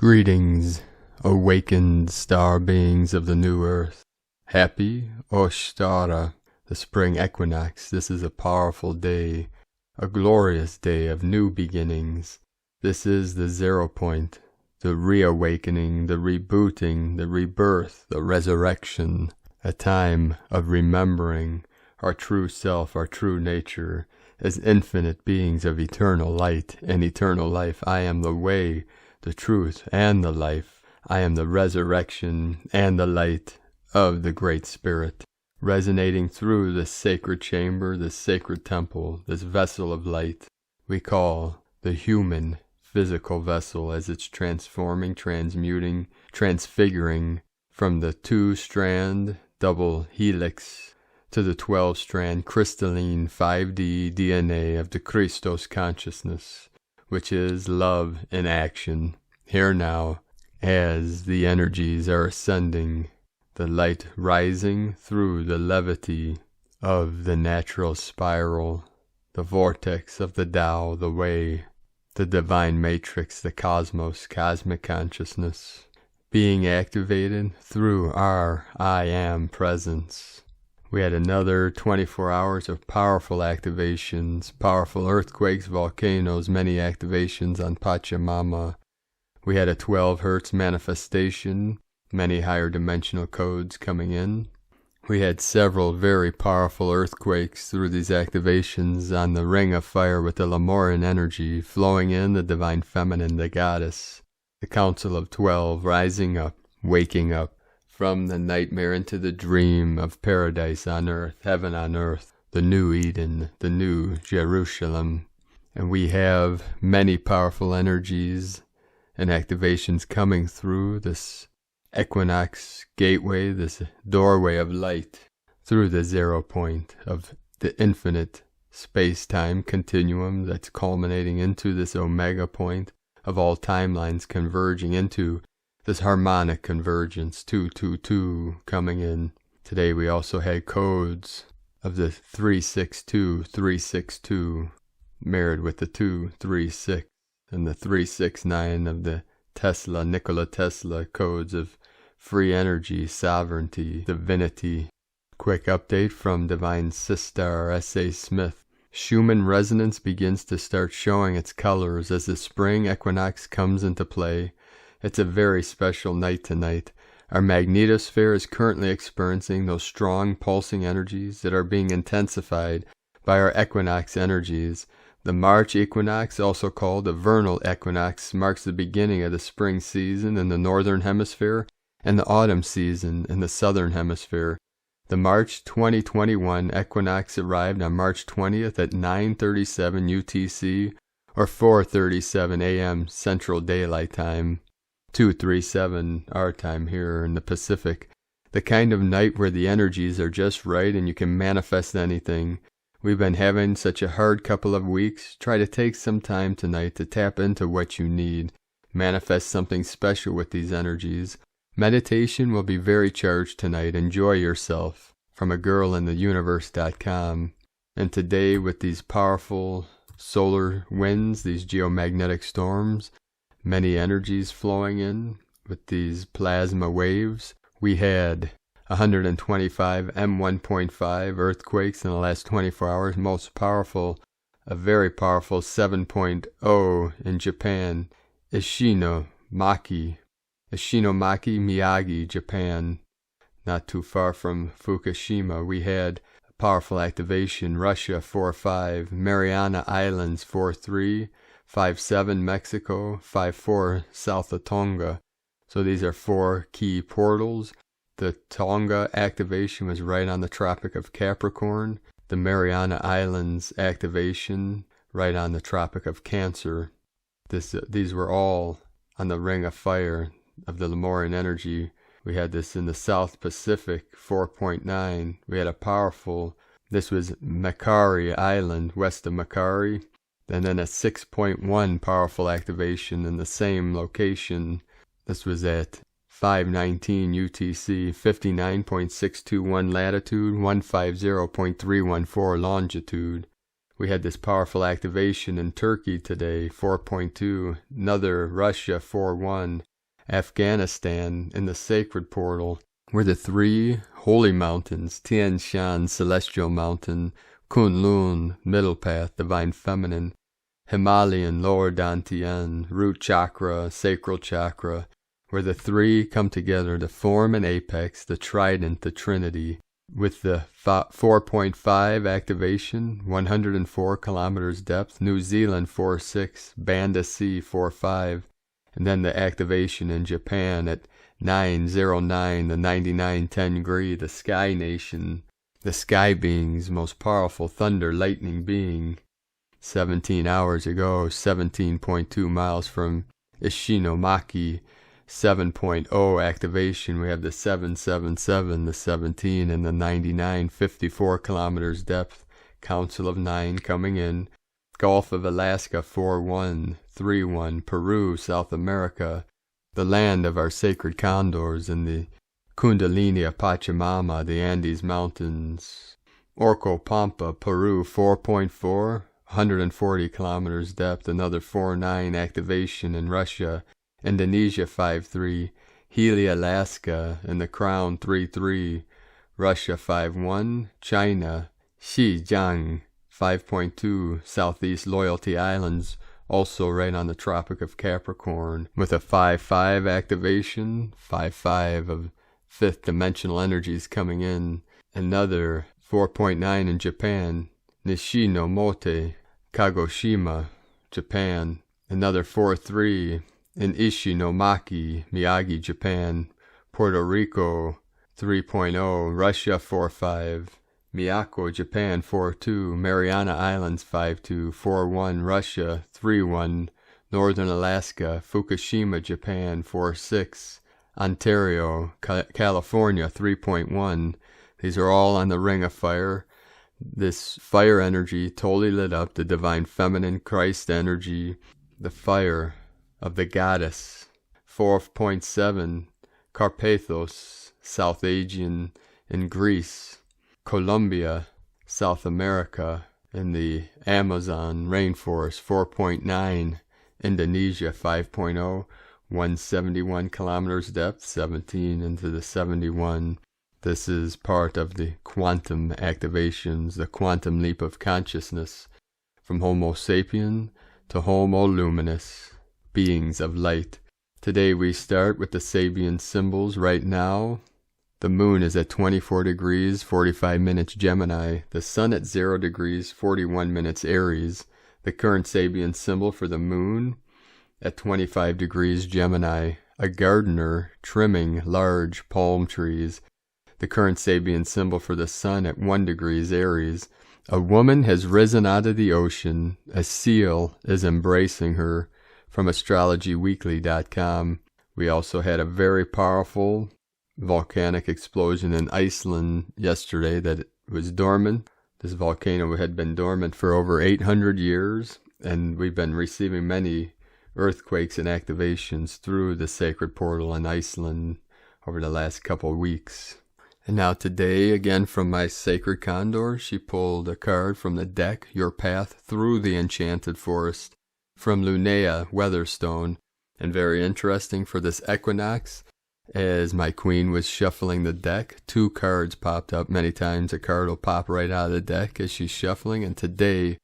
Greetings, awakened star beings of the new earth. Happy Ashtar, the spring equinox. This is a powerful day, a glorious day of new beginnings. This is the 0 point, the reawakening, the rebooting, the rebirth, the resurrection, a time of remembering our true self, our true nature, as infinite beings of eternal light and eternal life. I am the way, the truth, and the life. I am the resurrection and the light of the Great Spirit, resonating through this sacred chamber, this sacred temple, this vessel of light we call the human physical vessel, as it's transforming, transmuting, transfiguring from the 2-strand double helix to the 12-strand crystalline 5D DNA of the Christos consciousness, which is love in action, here now, as the energies are ascending, the light rising through the levity of the natural spiral, the vortex of the Tao, the way, the divine matrix, the cosmos, cosmic consciousness, being activated through our I Am presence. We had another 24 hours of powerful activations, powerful earthquakes, volcanoes, many activations on Pachamama. We had a 12 hertz manifestation, many higher dimensional codes coming in. We had several very powerful earthquakes through these activations on the ring of fire with the Lemurian energy flowing in, the divine feminine, the goddess, the council of 12 rising up, waking up from the nightmare into the dream of paradise on earth, heaven on earth, the new Eden, the new Jerusalem. And we have many powerful energies and activations coming through this equinox gateway, this doorway of light, through the 0 point of the infinite space-time continuum that's culminating into this omega point of all timelines converging into this harmonic convergence, 222 coming in. Today we also had codes of the 362, 362, married with the 236, and the 369 of the Tesla, Nikola Tesla codes of free energy, sovereignty, divinity. Quick update from Divine Sister S.A. Smith. Schumann resonance begins to start showing its colors as the spring equinox comes into play. It's a very special night tonight. Our magnetosphere is currently experiencing those strong pulsing energies that are being intensified by our equinox energies. The March equinox, also called the vernal equinox, marks the beginning of the spring season in the northern hemisphere and the autumn season in the southern hemisphere. The March 2021 equinox arrived on March 20th at 9:37 UTC or 4:37 AM Central Daylight Time. 2:37 our time here in the Pacific. The kind of night where the energies are just right and you can manifest anything. We've been having such a hard couple of weeks. Try to take some time tonight to tap into what you need. Manifest something special with these energies. Meditation will be very charged tonight. Enjoy yourself. From agirlintheuniverse.com. And today with these powerful solar winds, these geomagnetic storms, many energies flowing in with these plasma waves. We had 125 M1.5 earthquakes in the last 24 hours. Most powerful, a very powerful 7.0 in Japan. Ishinomaki, Miyagi, Japan. Not too far from Fukushima. We had a powerful activation. Russia 4.5, Mariana Islands 4.3, 5.7 Mexico, 5.4 south of Tonga. So these are 4 key portals. The Tonga activation was right on the Tropic of Capricorn. The Mariana Islands activation right on the Tropic of Cancer. These were all on the ring of fire of the Lemurian energy. We had this in the South Pacific, 4.9. We had a powerful, this was Macquarie Island, west of Macquarie. And then a 6.1 powerful activation in the same location. This was at 5:19 UTC, 59.621 latitude, 150.314 longitude. We had this powerful activation in Turkey today, 4.2, another Russia, 4.1, Afghanistan, in the sacred portal, where the three holy mountains, Tian Shan, Celestial Mountain, Kunlun, Middle Path, Divine Feminine, Himalayan, Lower Dantian, Root Chakra, Sacral Chakra, where the three come together to form an apex, the trident, the Trinity, with the 4.5 activation, 104 kilometers depth, New Zealand 4.6, Banda Sea 4.5, and then the activation in Japan at 909, the 9910 degree, the Sky Nation, the Sky Beings, most powerful thunder lightning being, 17 hours ago, 17.2 miles from Ishinomaki, 7.0 activation. We have the 777, the 17, and the 99, 54 kilometers depth, Council of 9 coming in, Gulf of Alaska 4.1, 3.1, Peru, South America, the land of our sacred condors in the Kundalini of Pachamama, the Andes Mountains, Orco Pampa, Peru 4.4, 140 kilometers depth, another 4.9 activation in Russia, Indonesia 5.3, Healy, Alaska, and the Crown 3.3, Russia 5.1, China, Xizang 5.2, Southeast Loyalty Islands, also right on the Tropic of Capricorn, with a 5.5 activation, 5.5 of fifth dimensional energies coming in, another 4.9 in Japan, Nishinomote, Kagoshima, Japan, another 4.3 in Ishinomaki, Miyagi, Japan, Puerto Rico 3.0, Russia 4.5, Miyako, Japan 4.2, Mariana Islands 5.2, 4.1, Russia 3.1, Northern Alaska, Fukushima, Japan 4.6, Ontario, California 3.1. These are all on the Ring of Fire. This fire energy totally lit up, the Divine Feminine Christ energy, the fire of the Goddess. 4.7, Carpathos, South Asian in Greece, Colombia, South America, in the Amazon rainforest. 4.9, Indonesia 5.0, 171 kilometers depth, 17 into the 71. This is part of the quantum activations, the quantum leap of consciousness, from Homo sapien to Homo luminous, beings of light. Today we start with the Sabian symbols. Right now, the moon is at 24 degrees, 45 minutes Gemini, the sun at 0 degrees, 41 minutes Aries. The current Sabian symbol for the moon at 25 degrees Gemini, a gardener trimming large palm trees. The current Sabian symbol for the sun at 1 degrees Aries. A woman has risen out of the ocean. A seal is embracing her, from astrologyweekly.com. We also had a very powerful volcanic explosion in Iceland yesterday that was dormant. This volcano had been dormant for over 800 years, and we've been receiving many earthquakes and activations through the sacred portal in Iceland over the last couple of weeks. And now today, again from my sacred condor, she pulled a card from the deck, Your Path Through the Enchanted Forest, from Lunea Weatherstone. And very interesting for this equinox, as my queen was shuffling the deck, 2 cards popped up. Many times a card will pop right out of the deck as she's shuffling, and today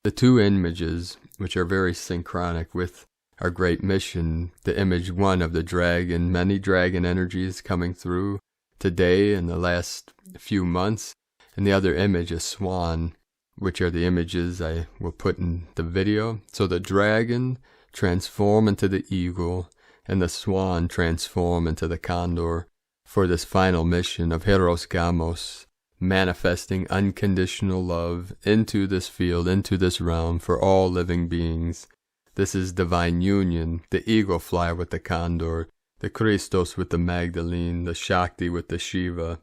the 2 images, which are very synchronic with our great mission, the image 1 of the dragon, many dragon energies coming through today in the last few months, and the other image, a swan, which are the images I will put in the video. So the dragon transform into the eagle, and the swan transform into the condor for this final mission of Hieros Gamos, manifesting unconditional love into this field, into this realm for all living beings. This is divine union, the eagle fly with the condor, the Christos with the Magdalene, the Shakti with the Shiva,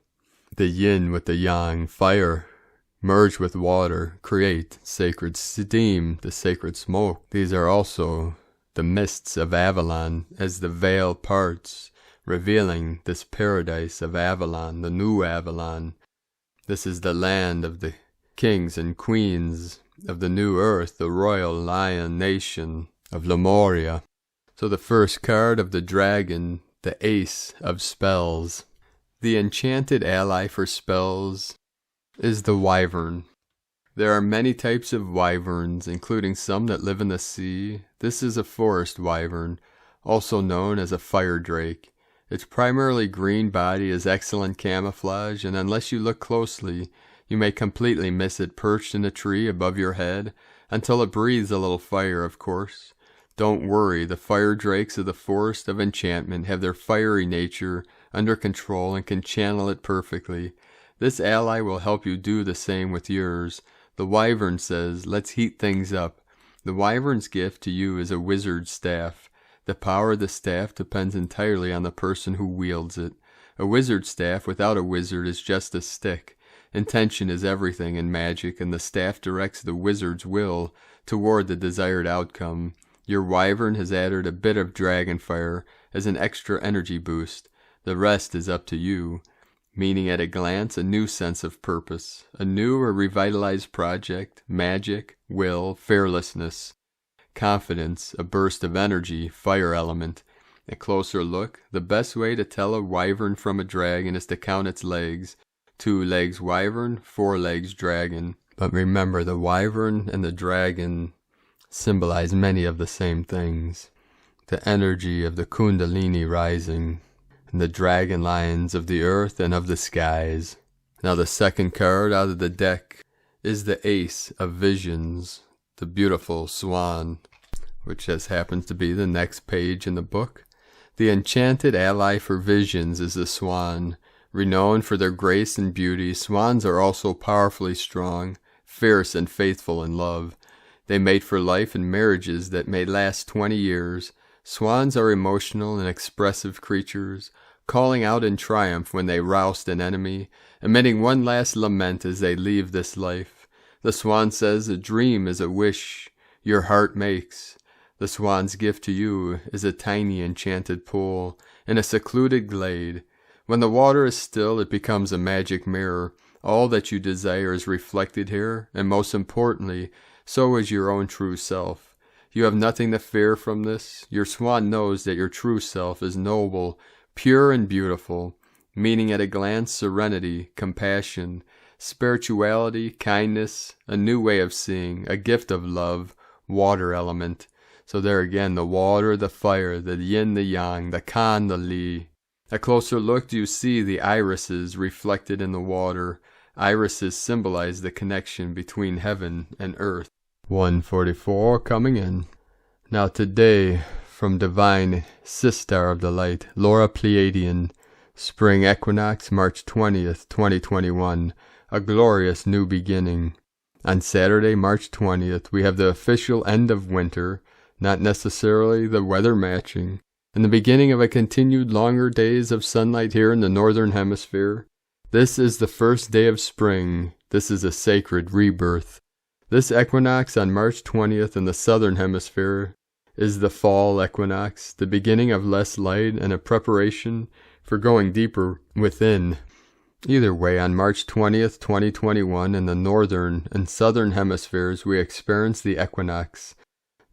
the yin with the yang, fire merge with water, create sacred steam, the sacred smoke. These are also the mists of Avalon as the veil parts, revealing this paradise of Avalon, the new Avalon. This is the land of the kings and queens of the new earth, the royal lion nation of Lemuria. So the first card of the dragon, the Ace of Spells. The enchanted ally for spells is the wyvern. There are many types of wyverns, including some that live in the sea. This is a forest wyvern, also known as a fire drake. Its primarily green body is excellent camouflage, and unless you look closely, you may completely miss it perched in a tree above your head, until it breathes a little fire, of course. Don't worry, the fire drakes of the Forest of Enchantment have their fiery nature under control and can channel it perfectly. This ally will help you do the same with yours. The wyvern says, let's heat things up. The wyvern's gift to you is a wizard's staff. The power of the staff depends entirely on the person who wields it. A wizard's staff without a wizard is just a stick. Intention is everything in magic, and the staff directs the wizard's will toward the desired outcome. Your wyvern has added a bit of dragon fire as an extra energy boost. The rest is up to you, meaning at a glance a new sense of purpose, a new or revitalized project, magic, will, fearlessness, confidence, a burst of energy, fire element. A closer look, the best way to tell a wyvern from a dragon is to count its legs. 2 legs wyvern, 4 legs dragon. But remember, the wyvern and the dragon symbolize many of the same things. The energy of the Kundalini rising, and the dragon lions of the earth and of the skies. Now the second card out of the deck is the Ace of Visions, the beautiful swan, which just happens to be the next page in the book. The enchanted ally for visions is the swan. Renowned for their grace and beauty, swans are also powerfully strong, fierce and faithful in love. They mate for life in marriages that may last 20 years. Swans are emotional and expressive creatures, calling out in triumph when they roust an enemy, emitting one last lament as they leave this life. The swan says a dream is a wish your heart makes. The swan's gift to you is a tiny enchanted pool in a secluded glade. When the water is still, it becomes a magic mirror. All that you desire is reflected here, and most importantly, so is your own true self. You have nothing to fear from this. Your swan knows that your true self is noble, pure and beautiful, meaning at a glance serenity, compassion, spirituality, kindness, a new way of seeing, a gift of love, water element. So there again, the water, the fire, the yin, the yang, the kan, the li. A closer look, do you see the irises reflected in the water? Irises symbolize the connection between heaven and earth. 144 coming in. Now today, from Divine Sister of the Light, Laura Pleiadian, Spring Equinox, March 20th, 2021, a glorious new beginning. On Saturday, March 20th, we have the official end of winter, not necessarily the weather matching, and the beginning of a continued longer days of sunlight here in the northern hemisphere. This is the first day of spring. This is a sacred rebirth. This equinox on March 20th in the southern hemisphere is the fall equinox, the beginning of less light and a preparation for going deeper within. Either way, on March 20th, 2021, in the northern and southern hemispheres, we experience the equinox.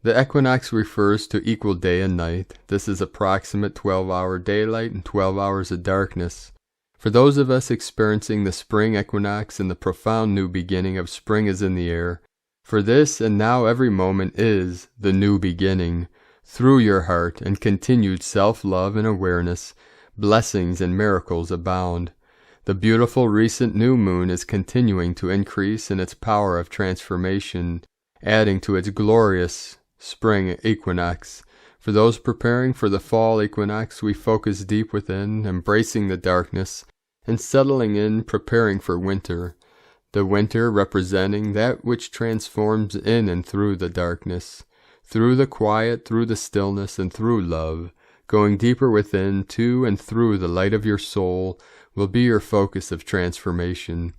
The equinox refers to equal day and night. This is approximate 12-hour daylight and 12 hours of darkness. For those of us experiencing the spring equinox and the profound new beginning of spring is in the air, for this and now every moment is the new beginning. Through your heart and continued self-love and awareness, blessings and miracles abound. The beautiful recent new moon is continuing to increase in its power of transformation, adding to its glorious spring equinox. For those preparing for the fall equinox, we focus deep within, embracing the darkness, and settling in, preparing for winter. The winter representing that which transforms in and through the darkness, through the quiet, through the stillness, and through love. Going deeper within, to and through the light of your soul will be your focus of transformation.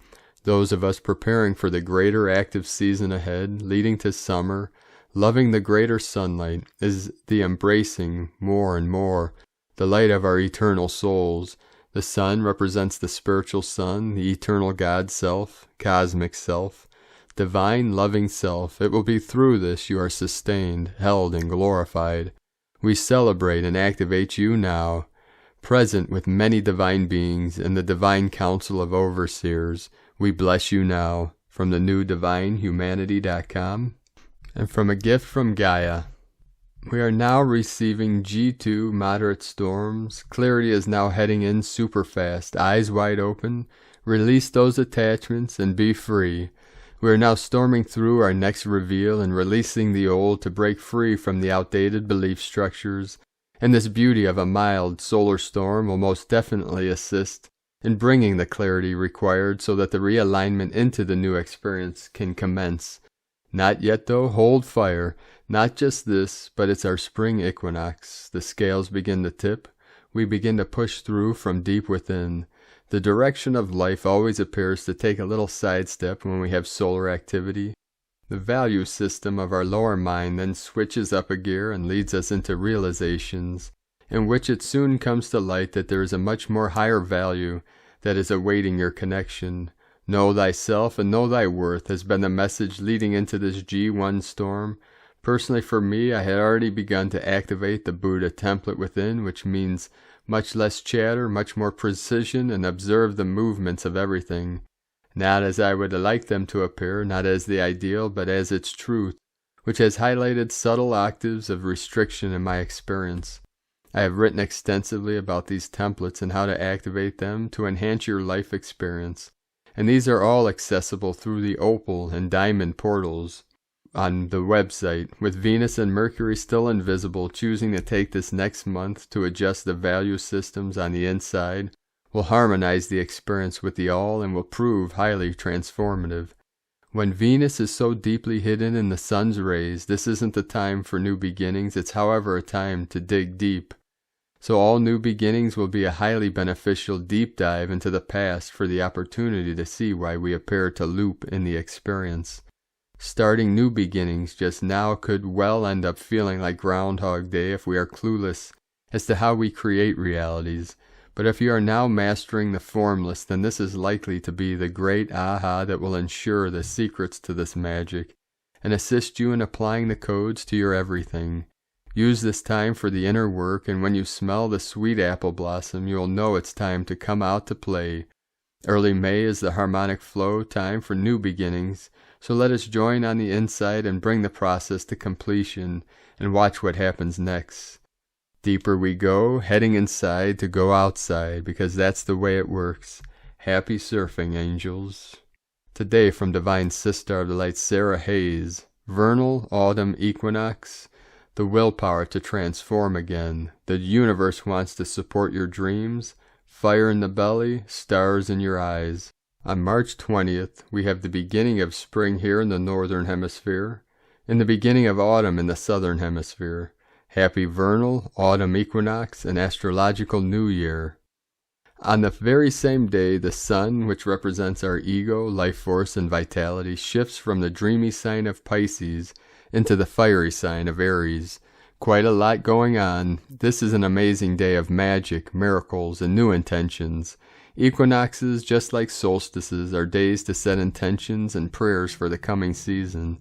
Those of us preparing for the greater active season ahead, leading to summer, loving the greater sunlight, is the embracing more and more the light of our eternal souls. The sun represents the spiritual sun, the eternal God self, cosmic self, divine loving self. It will be through this you are sustained, held, and glorified. We celebrate and activate you now, present with many divine beings and the divine council of overseers. We bless you now, from the newdivinehumanity.com, and from a gift from Gaia. We are now receiving G2 moderate storms. Clarity is now heading in super fast, eyes wide open. Release those attachments and be free. We are now storming through our next reveal and releasing the old to break free from the outdated belief structures. And this beauty of a mild solar storm will most definitely assist in bringing the clarity required so that the realignment into the new experience can commence. Not yet though, hold fire. Not just this, but it's our spring equinox. The scales begin to tip. We begin to push through from deep within. The direction of life always appears to take a little sidestep when we have solar activity. The value system of our lower mind then switches up a gear and leads us into realizations, in which it soon comes to light that there is a much more higher value that is awaiting your connection. Know thyself and know thy worth has been the message leading into this G1 storm. Personally for me, I had already begun to activate the Buddha template within, which means much less chatter, much more precision, and observe the movements of everything. Not as I would like them to appear, not as the ideal, but as its truth, which has highlighted subtle octaves of restriction in my experience. I have written extensively about these templates and how to activate them to enhance your life experience, and these are all accessible through the opal and diamond portals on the website, with Venus and Mercury still invisible. Choosing to take this next month to adjust the value systems on the inside will harmonize the experience with the all and will prove highly transformative. When Venus is so deeply hidden in the sun's rays, this isn't the time for new beginnings. It's however a time to dig deep. So all new beginnings will be a highly beneficial deep dive into the past for the opportunity to see why we appear to loop in the experience. Starting new beginnings just now could well end up feeling like Groundhog Day if we are clueless as to how we create realities. But if you are now mastering the formless, then this is likely to be the great aha that will ensure the secrets to this magic and assist you in applying the codes to your everything. Use this time for the inner work, and when you smell the sweet apple blossom, you will know it's time to come out to play. Early May is the harmonic flow time for new beginnings, so let us join on the inside and bring the process to completion and watch what happens next. Deeper we go, heading inside to go outside, because that's the way it works. Happy surfing, angels. Today from Divine Sister of the Light, Sarah Hayes. Vernal Autumn Equinox. The willpower to transform again. The universe wants to support your dreams. Fire in the belly, stars in your eyes. On March 20th, we have the beginning of spring here in the Northern Hemisphere, and the beginning of autumn in the Southern Hemisphere. Happy vernal, autumn equinox, and astrological new year. On the very same day, the sun, which represents our ego, life force, and vitality, shifts from the dreamy sign of Pisces into the fiery sign of Aries. Quite a lot going on. This is an amazing day of magic, miracles, and new intentions. Equinoxes, just like solstices, are days to set intentions and prayers for the coming season.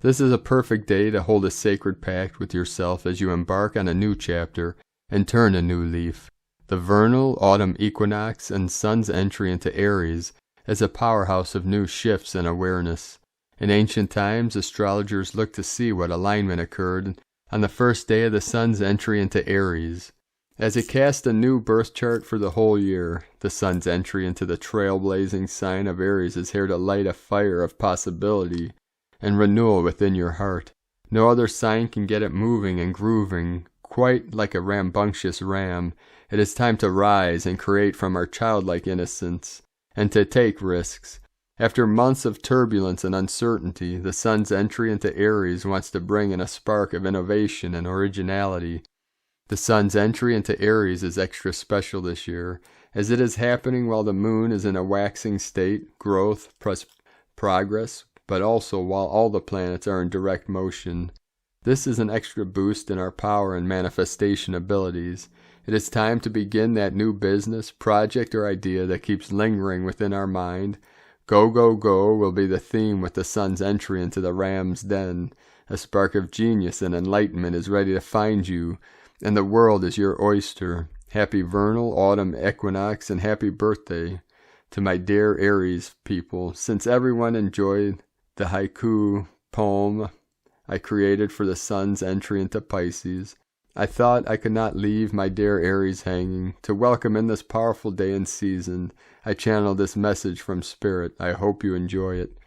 This is a perfect day to hold a sacred pact with yourself as you embark on a new chapter and turn a new leaf. The vernal autumn equinox and sun's entry into Aries is a powerhouse of new shifts and awareness. In ancient times, astrologers looked to see what alignment occurred on the first day of the sun's entry into Aries. As it cast a new birth chart for the whole year, the sun's entry into the trailblazing sign of Aries is here to light a fire of possibility and renewal within your heart. No other sign can get it moving and grooving, quite like a rambunctious ram. It is time to rise and create from our childlike innocence, and to take risks. After months of turbulence and uncertainty, the sun's entry into Aries wants to bring in a spark of innovation and originality. The sun's entry into Aries is extra special this year, as it is happening while the moon is in a waxing state, growth, progress, but also while all the planets are in direct motion. This is an extra boost in our power and manifestation abilities. It is time to begin that new business, project, or idea that keeps lingering within our mind. Go, go, go will be the theme with the sun's entry into the ram's den. A spark of genius and enlightenment is ready to find you and the world is your oyster. Happy vernal autumn equinox and happy birthday to my dear Aries people. Since everyone enjoyed the haiku poem I created for the sun's entry into Pisces, I thought I could not leave my dear Aries hanging. To welcome in this powerful day and season, I channel this message from Spirit. I hope you enjoy it.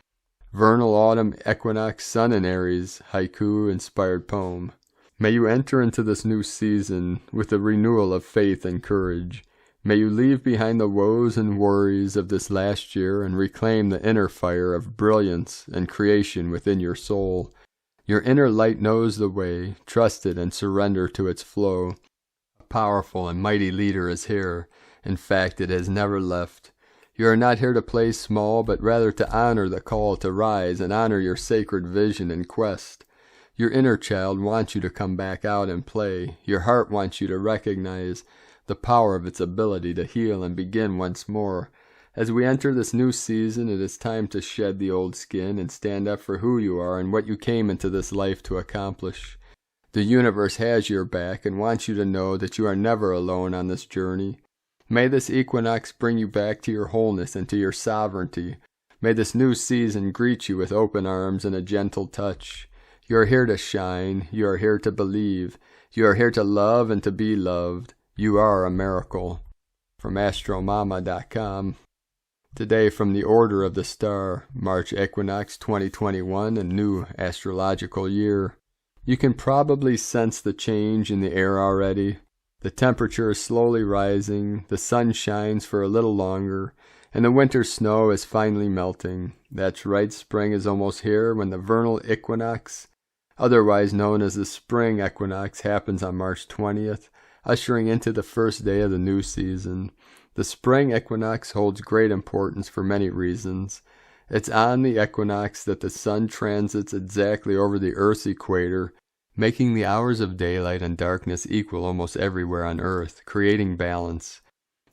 Vernal autumn equinox, sun in Aries, haiku inspired poem. May you enter into this new season with a renewal of faith and courage. May you leave behind the woes and worries of this last year and reclaim the inner fire of brilliance and creation within your soul. Your inner light knows the way. Trust it and surrender to its flow. A powerful and mighty leader is here. In fact, it has never left. You are not here to play small, but rather to honor the call to rise and honor your sacred vision and quest. Your inner child wants you to come back out and play. Your heart wants you to recognize the power of its ability to heal and begin once more. As we enter this new season, it is time to shed the old skin and stand up for who you are and what you came into this life to accomplish. The universe has your back and wants you to know that you are never alone on this journey. May this equinox bring you back to your wholeness and to your sovereignty. May this new season greet you with open arms and a gentle touch. You are here to shine. You are here to believe. You are here to love and to be loved. You are a miracle. From astromama.com. Today from the Order of the Star, March Equinox 2021, a new astrological year. You can probably sense the change in the air already. The temperature is slowly rising, the sun shines for a little longer, and the winter snow is finally melting. That's right, spring is almost here when the vernal equinox, otherwise known as the spring equinox, happens on March 20th, ushering into the first day of the new season. The spring equinox holds great importance for many reasons. It's on the equinox that the sun transits exactly over the Earth's equator, making the hours of daylight and darkness equal almost everywhere on Earth, creating balance.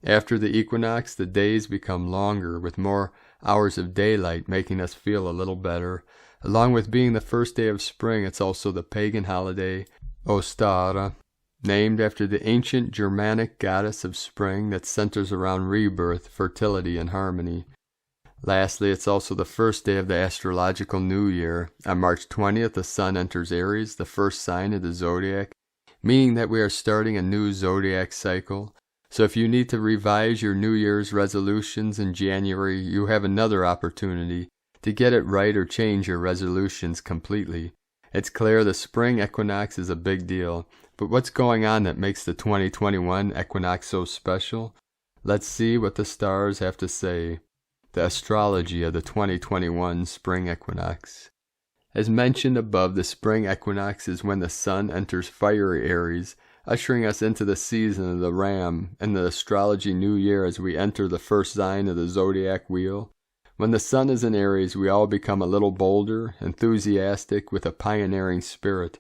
After the equinox, the days become longer, with more hours of daylight, making us feel a little better. Along with being the first day of spring, it's also the pagan holiday, Ashtar, named after the ancient Germanic goddess of spring that centers around rebirth, fertility, and harmony. Lastly, it's also the first day of the astrological new year. On March 20th, the sun enters Aries, the first sign of the zodiac, meaning that we are starting a new zodiac cycle. So if you need to revise your New Year's resolutions in January, you have another opportunity to get it right or change your resolutions completely. It's clear the spring equinox is a big deal, but what's going on that makes the 2021 equinox so special? Let's see what the stars have to say. The astrology of the 2021 spring equinox. As mentioned above, the spring equinox is when the sun enters fiery Aries, ushering us into the season of the Ram and the astrology new year as we enter the first sign of the zodiac wheel. When the sun is in Aries, we all become a little bolder, enthusiastic, with a pioneering spirit.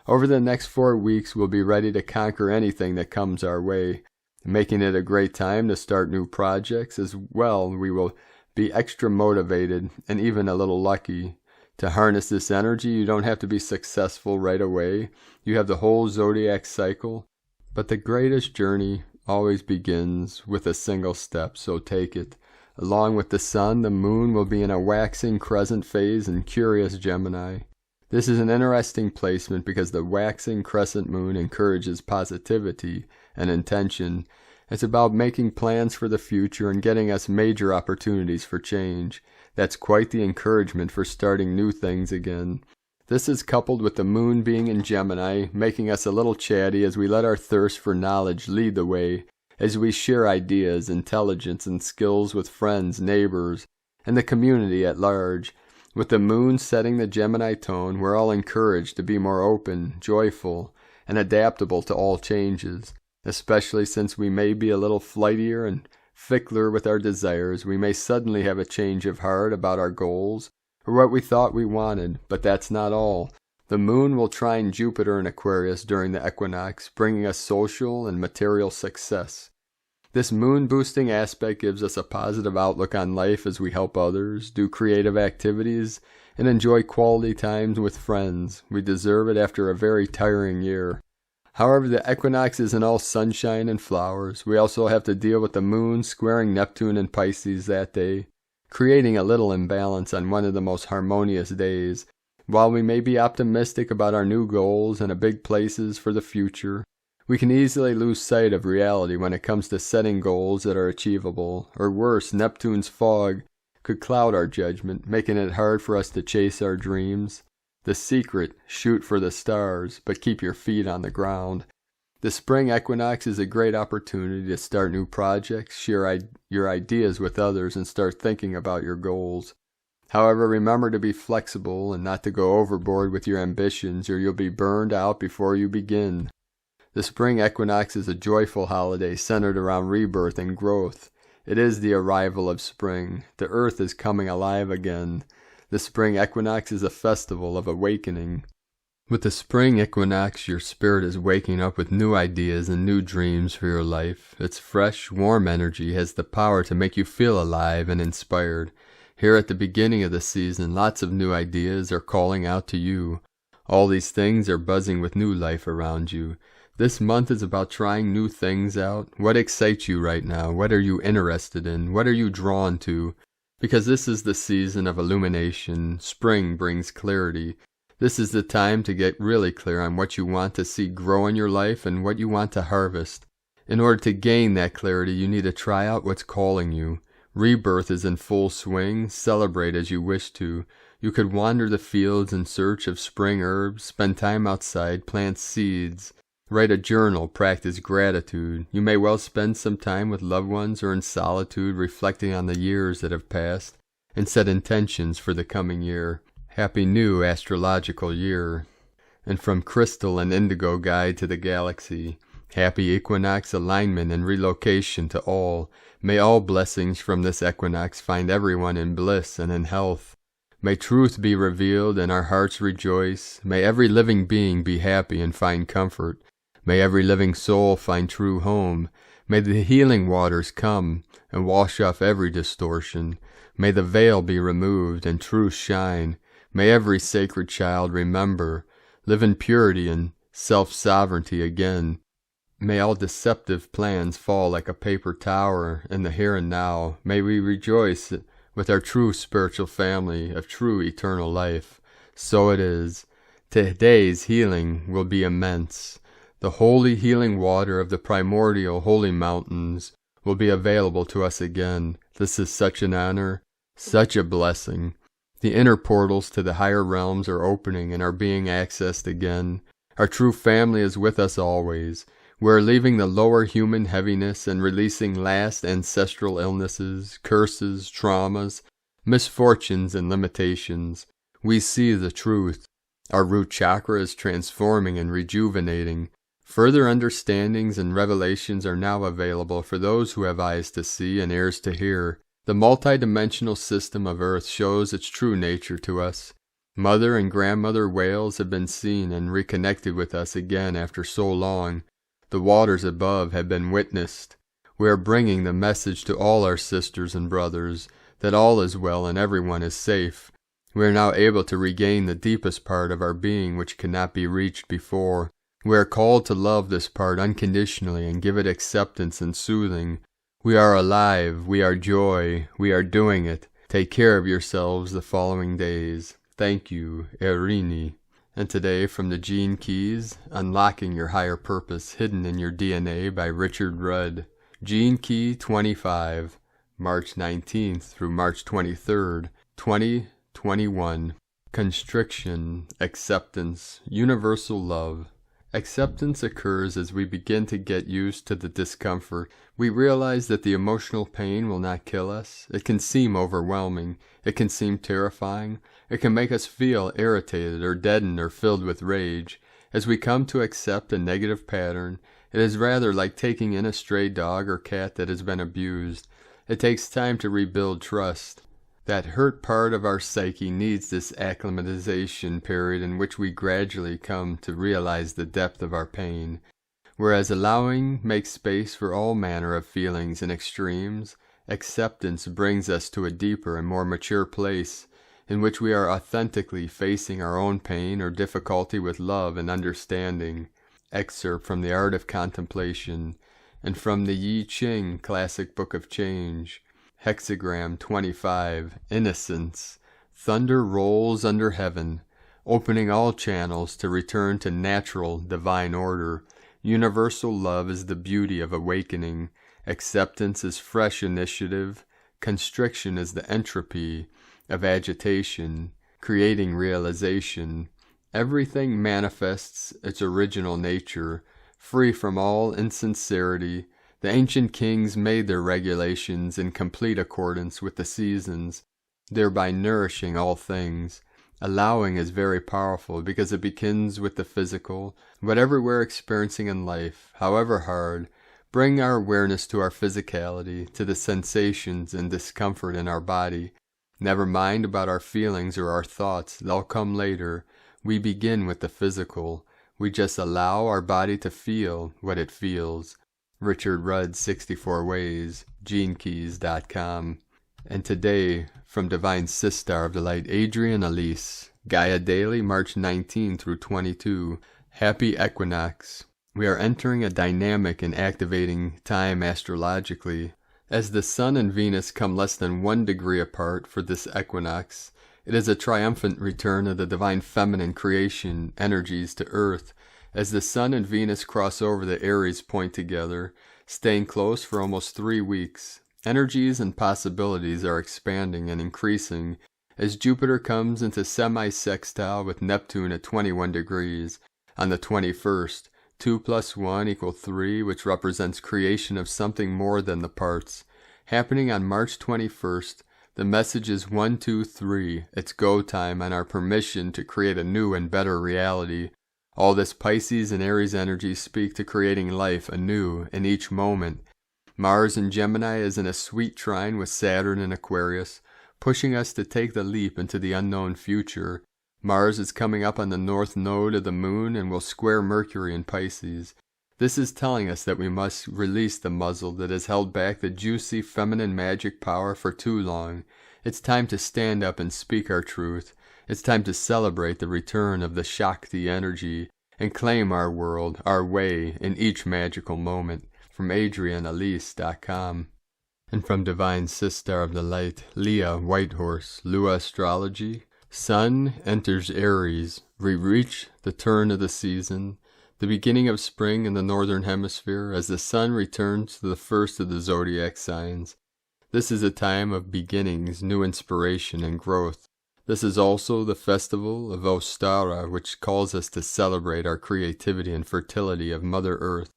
Over the next 4 weeks, we'll be ready to conquer anything that comes our way, making it a great time to start new projects. As well, we will be extra motivated and even a little lucky. To harness this energy, you don't have to be successful right away. You have the whole zodiac cycle. But the greatest journey always begins with a single step, so take it. Along with the sun, the moon will be in a waxing crescent phase in Curious Gemini. This is an interesting placement because the waxing crescent moon encourages positivity and intention. It's about making plans for the future and getting us major opportunities for change. That's quite the encouragement for starting new things again. This is coupled with the moon being in Gemini, making us a little chatty as we let our thirst for knowledge lead the way, as we share ideas, intelligence, and skills with friends, neighbors, and the community at large. With the moon setting the Gemini tone, we're all encouraged to be more open, joyful, and adaptable to all changes. Especially since we may be a little flightier and fickler with our desires, we may suddenly have a change of heart about our goals or what we thought we wanted, but that's not all. The moon will trine Jupiter in Aquarius during the equinox, bringing us social and material success. This moon-boosting aspect gives us a positive outlook on life as we help others, do creative activities, and enjoy quality times with friends. We deserve it after a very tiring year. However, the equinox isn't all sunshine and flowers. We also have to deal with the moon squaring Neptune and Pisces that day, creating a little imbalance on one of the most harmonious days. While we may be optimistic about our new goals and big places for the future, we can easily lose sight of reality when it comes to setting goals that are achievable, or worse, Neptune's fog could cloud our judgment, making it hard for us to chase our dreams. The secret, shoot for the stars, but keep your feet on the ground. The spring equinox is a great opportunity to start new projects, share your ideas with others, and start thinking about your goals. However, remember to be flexible and not to go overboard with your ambitions, or you'll be burned out before you begin. The spring equinox is a joyful holiday centered around rebirth and growth. It is the arrival of spring. The earth is coming alive again. The spring equinox is a festival of awakening. With the spring equinox, your spirit is waking up with new ideas and new dreams for your life. Its fresh, warm energy has the power to make you feel alive and inspired. Here at the beginning of the season, lots of new ideas are calling out to you. All these things are buzzing with new life around you. This month is about trying new things out. What excites you right now? What are you interested in? What are you drawn to? Because this is the season of illumination. Spring brings clarity. This is the time to get really clear on what you want to see grow in your life and what you want to harvest. In order to gain that clarity, you need to try out what's calling you. Rebirth is in full swing. Celebrate as you wish to. You could wander the fields in search of spring herbs, spend time outside, plant seeds, write a journal, practice gratitude. You may well spend some time with loved ones or in solitude, reflecting on the years that have passed, and set intentions for the coming year. Happy new astrological year. And from Crystal and Indigo Guide to the Galaxy, happy equinox alignment and relocation to all. May all blessings from this equinox find everyone in bliss and in health. May truth be revealed and our hearts rejoice. May every living being be happy and find comfort. May every living soul find true home. May the healing waters come and wash off every distortion. May the veil be removed and truth shine. May every sacred child remember, live in purity and self-sovereignty again. May all deceptive plans fall like a paper tower in the here and now. May we rejoice with our true spiritual family of true eternal life. So it is. Today's healing will be immense. The holy healing water of the primordial holy mountains will be available to us again. This is such an honor, such a blessing. The inner portals to the higher realms are opening and are being accessed again. Our true family is with us always. We are leaving the lower human heaviness and releasing last ancestral illnesses, curses, traumas, misfortunes, and limitations. We see the truth. Our root chakra is transforming and rejuvenating. Further understandings and revelations are now available for those who have eyes to see and ears to hear. The multidimensional system of Earth shows its true nature to us. Mother and grandmother whales have been seen and reconnected with us again after so long. The waters above have been witnessed. We are bringing the message to all our sisters and brothers that all is well and everyone is safe. We are now able to regain the deepest part of our being which cannot be reached before. We are called to love this part unconditionally and give it acceptance and soothing. We are alive, we are joy, we are doing it. Take care of yourselves the following days. Thank you, Erini. And today from the Gene Keys, Unlocking Your Higher Purpose Hidden in Your DNA by Richard Rudd. Gene Key 25, March 19th through March 23rd, 2021. Constriction, acceptance, universal love. Acceptance occurs as we begin to get used to the discomfort. We realize that the emotional pain will not kill us. It can seem overwhelming. It can seem terrifying. It can make us feel irritated or deadened or filled with rage. As we come to accept a negative pattern, it is rather like taking in a stray dog or cat that has been abused. It takes time to rebuild trust. That hurt part of our psyche needs this acclimatization period in which we gradually come to realize the depth of our pain. Whereas allowing makes space for all manner of feelings and extremes, acceptance brings us to a deeper and more mature place in which we are authentically facing our own pain or difficulty with love and understanding. excerpt from The Art of Contemplation, and from the Yi Ching Classic Book of Change, hexagram 25, Innocence. Thunder rolls under heaven, opening all channels to return to natural divine order. Universal love is the beauty of awakening. Acceptance is fresh initiative. Constriction is the entropy of agitation, creating realization. Everything manifests its original nature, free from all insincerity. The ancient kings made their regulations in complete accordance with the seasons, thereby nourishing all things. Allowing is very powerful because it begins with the physical. Whatever we're experiencing in life, however hard, bring our awareness to our physicality, to the sensations and discomfort in our body. Never mind about our feelings or our thoughts, they'll come later. We begin with the physical. We just allow our body to feel what it feels. Richard Rudd's 64 Ways, GeneKeys.com. And today, from Divine Sister of the Light, Adrian Elise, Gaia Daily, March 19 through 22. Happy Equinox. We are entering a dynamic and activating time astrologically. As the Sun and Venus come less than 1 degree apart for this equinox, it is a triumphant return of the divine feminine creation energies to Earth. As the Sun and Venus cross over the Aries point together, staying close for almost 3 weeks. Energies and possibilities are expanding and increasing as Jupiter comes into semi-sextile with Neptune at 21 degrees. On the 21st, 2 + 1 = 3, which represents creation of something more than the parts. Happening on March 21st, the message is 1, 2, 3. It's go time and our permission to create a new and better reality. All this Pisces and Aries energy speak to creating life anew in each moment. Mars in Gemini is in a sweet trine with Saturn in Aquarius, pushing us to take the leap into the unknown future. Mars is coming up on the north node of the moon and will square Mercury in Pisces. This is telling us that we must release the muzzle that has held back the juicy feminine magic power for too long. It's time to stand up and speak our truth. It's time to celebrate the return of the Shakti energy and claim our world, our way, in each magical moment. From AdrianElise.com. And from Divine Sister of the Light, Leah Whitehorse, Lua Astrology. Sun enters Aries. We reach the turn of the season, the beginning of spring in the northern hemisphere, as the sun returns to the first of the zodiac signs. This is a time of beginnings, new inspiration, and growth. This is also the festival of Ashtar, which calls us to celebrate our creativity and fertility of Mother Earth.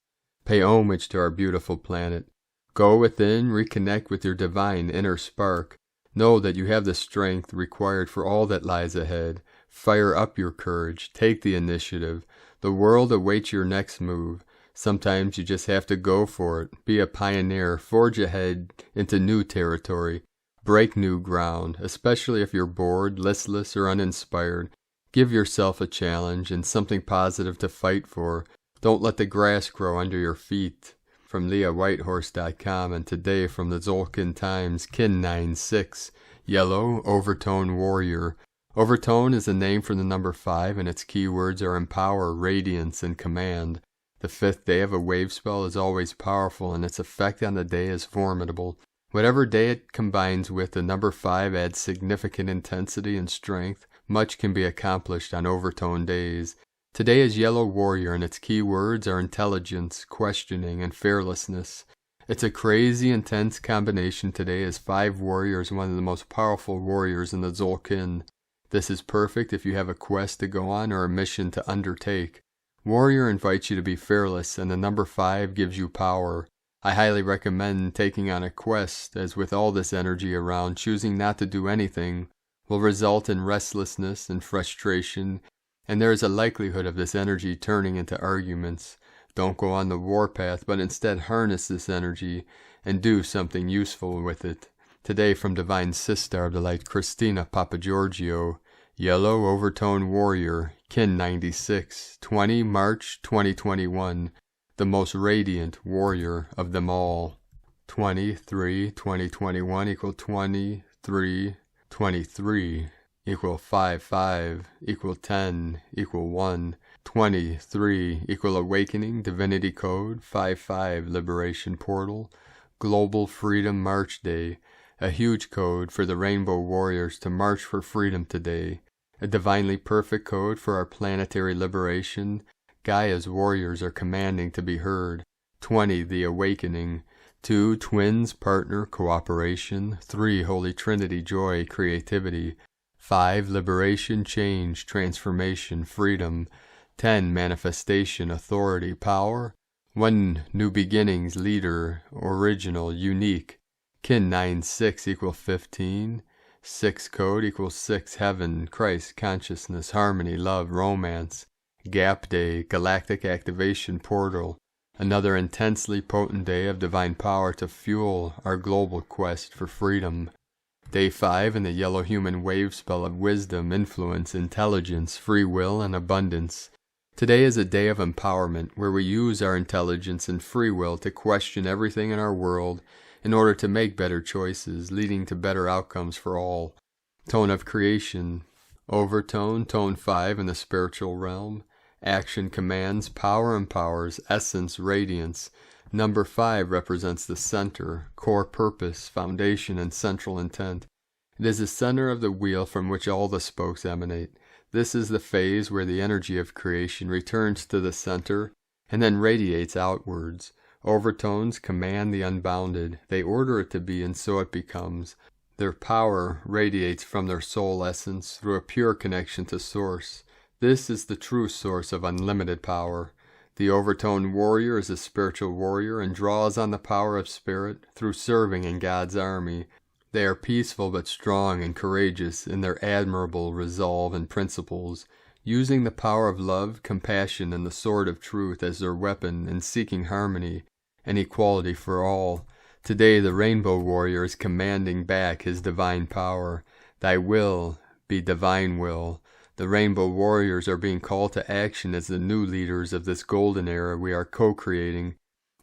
Pay homage to our beautiful planet. Go within, reconnect with your divine inner spark. Know that you have the strength required for all that lies ahead. Fire up your courage. Take the initiative. The world awaits your next move. Sometimes you just have to go for it. Be a pioneer. Forge ahead into new territory. Break new ground, especially if you're bored, listless, or uninspired. Give yourself a challenge and something positive to fight for. Don't let the grass grow under your feet. From LeahWhitehorse.com, and today from the Zolkin Times, Kin 96, Yellow Overtone Warrior. Overtone is a name for the number 5, and its keywords are empower, radiance, and command. The 5th day of a wave spell is always powerful, and its effect on the day is formidable. Whatever day it combines with, the number 5 adds significant intensity and strength. Much can be accomplished on overtone days. Today is Yellow Warrior, and its key words are intelligence, questioning, and fearlessness. It's a crazy, intense combination today, as 5 warriors, one of the most powerful warriors in the Zolkin. This is perfect if you have a quest to go on or a mission to undertake. Warrior invites you to be fearless, and the number 5 gives you power. I highly recommend taking on a quest, as with all this energy around, choosing not to do anything will result in restlessness and frustration, and there is a likelihood of this energy turning into arguments. Don't go on the warpath, but instead harness this energy and do something useful with it. Today from Divine Sister of the Light, Christina Papagiorgio, Yellow Overtone Warrior, Kin 96, 20 March 2021, the most radiant warrior of them all. 23/2021 = 23/23 = 5/5 = 10 = 1. 23, Equal Awakening, Divinity Code, 5-5, Liberation Portal, Global Freedom March Day, a huge code for the Rainbow Warriors to march for freedom today, a divinely perfect code for our planetary liberation. Gaia's warriors are commanding to be heard. 20, The Awakening, 2, Twins, Partner, Cooperation, 3, Holy Trinity, Joy, Creativity, 5, Liberation, Change, Transformation, Freedom, 10, Manifestation, Authority, Power, 1, New Beginnings, Leader, Original, Unique, Kin 9-6 equal 15, 6 Code equals 6, Heaven, Christ, Consciousness, Harmony, Love, Romance, Gap Day, Galactic Activation Portal, another intensely potent day of divine power to fuel our global quest for freedom. Day 5 in the yellow human wave spell of wisdom, influence, intelligence, free will, and abundance. Today is a day of empowerment where we use our intelligence and free will to question everything in our world in order to make better choices, leading to better outcomes for all. Tone of creation, overtone, tone 5 in the spiritual realm. Action commands, power empowers, essence, radiance. Number 5 represents the center, core purpose, foundation, and central intent. It is the center of the wheel from which all the spokes emanate. This is the phase where the energy of creation returns to the center and then radiates outwards. Overtones command the unbounded. They order it to be, and so it becomes. Their power radiates from their soul essence through a pure connection to Source. This is the true source of unlimited power. The overtone warrior is a spiritual warrior and draws on the power of spirit through serving in God's army. They are peaceful but strong and courageous in their admirable resolve and principles, using the power of love, compassion, and the sword of truth as their weapon in seeking harmony and equality for all. Today the Rainbow Warrior is commanding back his divine power. Thy will be divine will. The Rainbow Warriors are being called to action as the new leaders of this golden era we are co-creating.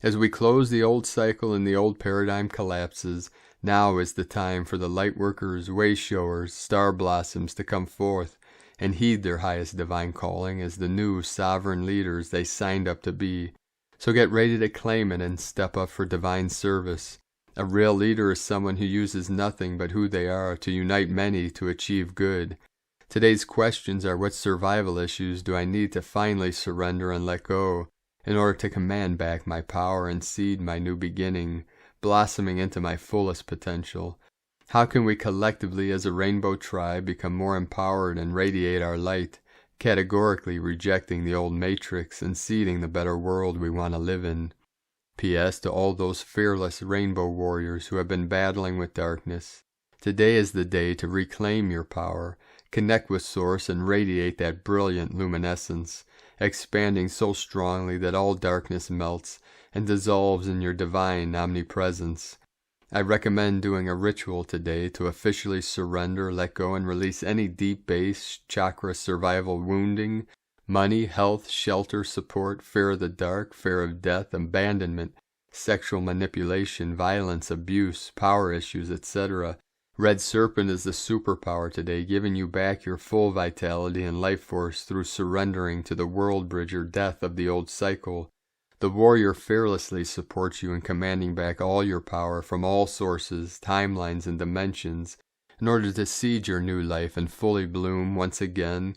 As we close the old cycle and the old paradigm collapses, now is the time for the Lightworkers, Wayshowers, Star Blossoms to come forth and heed their highest divine calling as the new sovereign leaders they signed up to be. So get ready to claim it and step up for divine service. A real leader is someone who uses nothing but who they are to unite many to achieve good. Today's questions are: what survival issues do I need to finally surrender and let go in order to command back my power and seed my new beginning, blossoming into my fullest potential? How can we collectively as a rainbow tribe become more empowered and radiate our light, categorically rejecting the old matrix and seeding the better world we want to live in? P.S. to all those fearless rainbow warriors who have been battling with darkness, today is the day to reclaim your power, connect with Source, and radiate that brilliant luminescence, expanding so strongly that all darkness melts and dissolves in your divine omnipresence. I recommend doing a ritual today to officially surrender, let go, and release any deep base chakra survival wounding, money, health, shelter, support, fear of the dark, fear of death, abandonment, sexual manipulation, violence, abuse, power issues, etc. Red Serpent is the superpower today, giving you back your full vitality and life force through surrendering to the world bridger death of the old cycle. The warrior fearlessly supports you in commanding back all your power from all sources, timelines, and dimensions in order to seed your new life and fully bloom once again,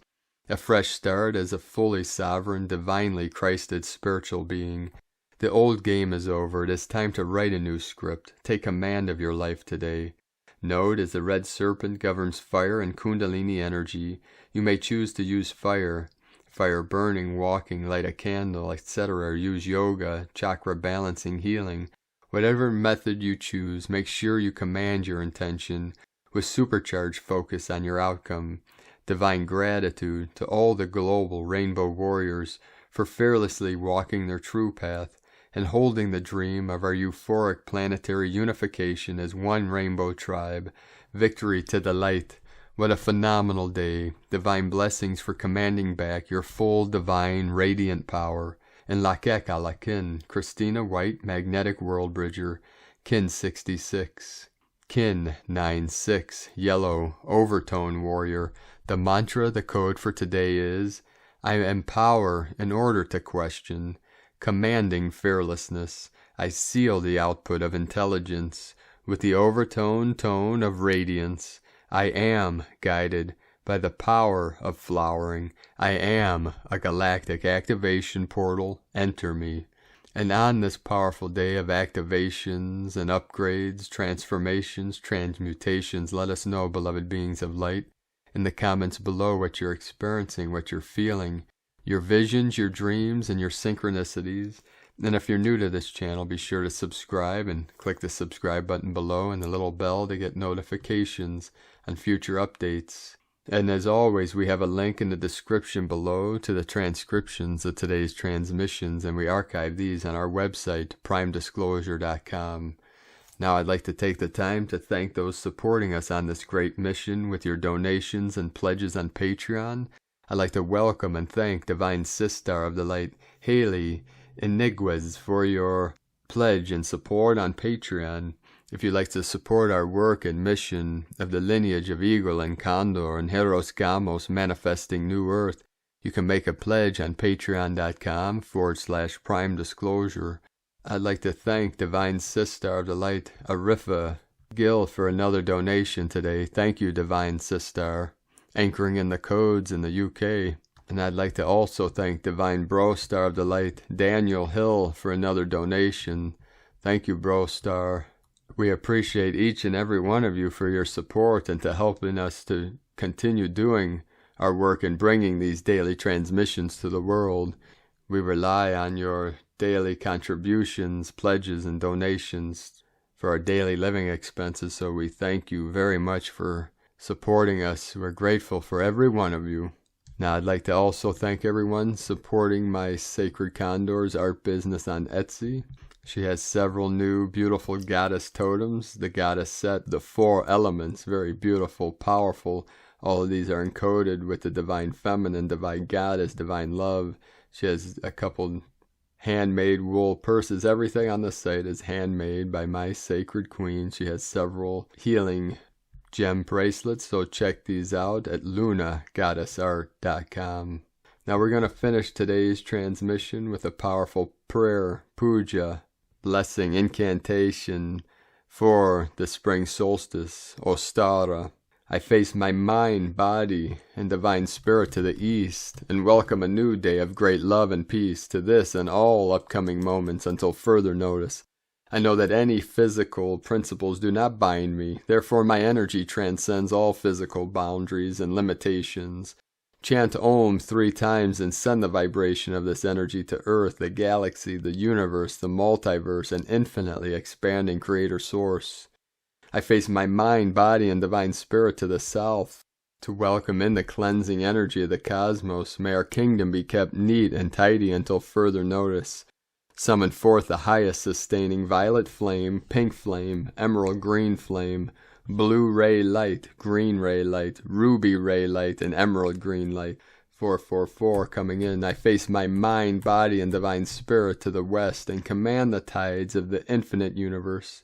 a fresh start as a fully sovereign, divinely Christed spiritual being. The old game is over. It is time to write a new script. Take command of your life today. Note, as the Red Serpent governs fire and Kundalini energy, you may choose to use fire burning, walking, light a candle, etc. or use yoga, chakra balancing, healing. Whatever method you choose, make sure you command your intention with supercharged focus on your outcome. Divine gratitude to all the global rainbow warriors for fearlessly walking their true path and holding the dream of our euphoric planetary unification as one rainbow tribe. Victory to the light. What a phenomenal day. Divine blessings for commanding back your full divine radiant power. And Lakek Alakin, Christina White, Magnetic World Bridger, Kin 66. Kin 9-6, Yellow, Overtone Warrior. The mantra, the code for today is: I empower in order to question, commanding fearlessness. I seal the output of intelligence with the overtone tone of radiance. I am guided by the power of flowering. I am a galactic activation portal. Enter me. And on this powerful day of activations and upgrades, transformations, transmutations, let us know, beloved beings of light, in the comments below what you're experiencing, what you're feeling, your visions, your dreams, and your synchronicities. And if you're new to this channel, be sure to subscribe and click the subscribe button below and the little bell to get notifications on future updates. And as always, we have a link in the description below to the transcriptions of today's transmissions, and we archive these on our website, primedisclosure.com. Now I'd like to take the time to thank those supporting us on this great mission with your donations and pledges on Patreon. I'd like to welcome and thank Divine Sister of the Light, Haley Iniguez, for your pledge and support on Patreon. If you'd like to support our work and mission of the lineage of Eagle and Condor and Hieros Gamos manifesting New Earth, you can make a pledge on patreon.com/primedisclosure. I'd like to thank Divine Sister of the Light, Arifa Gill, for another donation today. Thank you, Divine Sister, anchoring in the codes in the UK. And I'd like to also thank Divine Bro Star of the Light, Daniel Hill, for another donation. Thank you, Bro Star. We appreciate each and every one of you for your support and to helping us to continue doing our work and bringing these daily transmissions to the world. We rely on your daily contributions, pledges, and donations for our daily living expenses, so we thank you very much for supporting us. We're grateful for every one of you. Now I'd like to also thank everyone supporting my Sacred Condors art business on Etsy. She has several new beautiful goddess totems, the goddess set, the 4 elements, very beautiful, powerful. All of these are encoded with the divine feminine, divine goddess, divine love. She has a couple handmade wool purses. Everything on the site is handmade by my sacred queen. She has several healing gem bracelets, so check these out at lunagoddessart.com. Now we're going to finish today's transmission with a powerful prayer, puja, blessing, incantation for the spring solstice, Ostara. I face my mind, body, and divine spirit to the east, and welcome a new day of great love and peace to this and all upcoming moments until further notice. I know that any physical principles do not bind me, therefore my energy transcends all physical boundaries and limitations. Chant Om 3 times and send the vibration of this energy to Earth, the galaxy, the universe, the multiverse, and infinitely expanding Creator Source. I face my mind, body, and divine spirit to the south to welcome in the cleansing energy of the cosmos. May our kingdom be kept neat and tidy until further notice. Summon forth the highest sustaining violet flame, pink flame, emerald green flame, blue ray light, green ray light, ruby ray light, and emerald green light. 444 coming in. I face my mind, body, and divine spirit to the west and command the tides of the infinite universe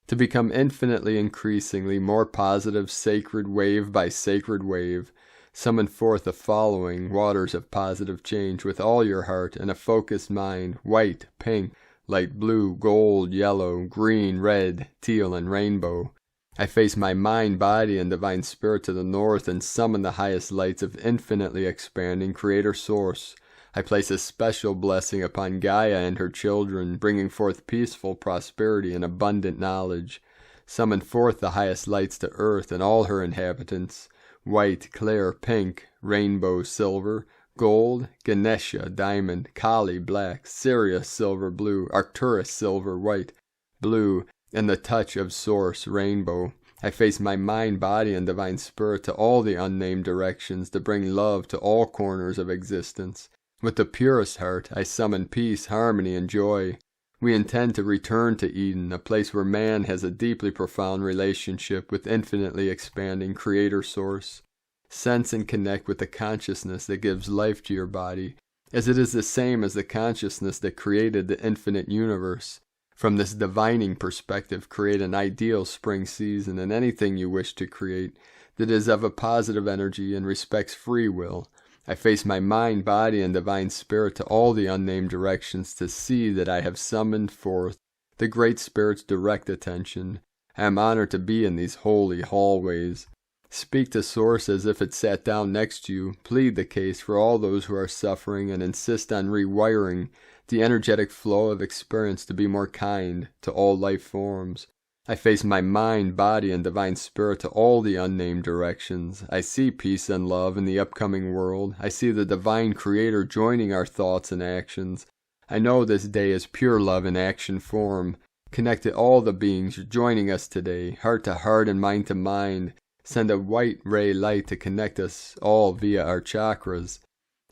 to become infinitely increasingly more positive, sacred wave by sacred wave. Summon forth the following waters of positive change with all your heart and a focused mind: white, pink, light blue, gold, yellow, green, red, teal, and rainbow. I face my mind, body, and divine spirit to the north and summon the highest lights of infinitely expanding Creator Source. I place a special blessing upon Gaia and her children, bringing forth peaceful prosperity and abundant knowledge. Summon forth the highest lights to Earth and all her inhabitants: white, clear, pink, rainbow, silver, gold, Ganesha, diamond, Kali, black, Sirius, silver, blue, Arcturus, silver, white, blue, and the touch of Source, rainbow. I face my mind, body, and divine spirit to all the unnamed directions to bring love to all corners of existence. With the purest heart, I summon peace, harmony, and joy. We intend to return to Eden, a place where man has a deeply profound relationship with infinitely expanding Creator Source. Sense and connect with the consciousness that gives life to your body, as it is the same as the consciousness that created the infinite universe. From this divining perspective, create an ideal spring season and anything you wish to create that is of a positive energy and respects free will. I face my mind, body, and divine spirit to all the unnamed directions to see that I have summoned forth the Great Spirit's direct attention. I am honored to be in these holy hallways. Speak to Source as if it sat down next to you. Plead the case for all those who are suffering and insist on rewiring the energetic flow of experience to be more kind to all life forms. I face my mind, body, and divine spirit to all the unnamed directions. I see peace and love in the upcoming world. I see the divine creator joining our thoughts and actions. I know this day is pure love in action form. Connect to all the beings joining us today, heart to heart and mind to mind. Send a white ray light to connect us all via our chakras.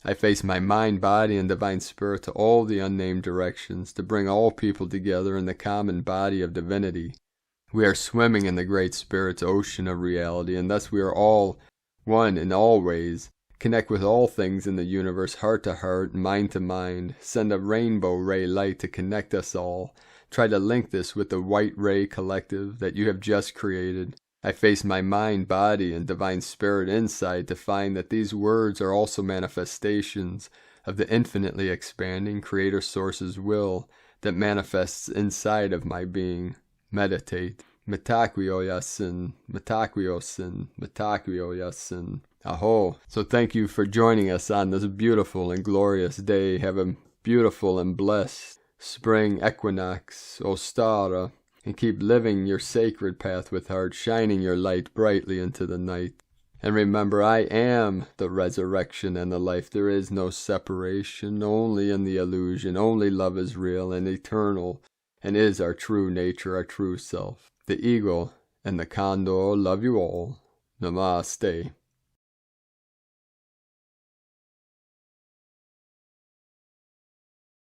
I face my mind, body, and divine spirit to all the unnamed directions to bring all people together in the common body of divinity. We are swimming in the Great Spirit's ocean of reality, and thus we are all one in all ways. Connect with all things in the universe, heart to heart, mind to mind. Send a rainbow ray light to connect us all. Try to link this with the white ray collective that you have just created. I face my mind, body, and divine spirit inside to find that these words are also manifestations of the infinitely expanding Creator Source's will that manifests inside of my being. Meditate. Mitakwio yasin, mitakwio sin, mitakwio yasin. Aho. So thank you for joining us on this beautiful and glorious day. Have a beautiful and blessed spring equinox, Ostara, and keep living your sacred path with heart, shining your light brightly into the night. And remember, I am the resurrection and the life. There is no separation, only in the illusion. Only love is real and eternal, and is our true nature, our true self. The eagle and the condor love you all. Namaste.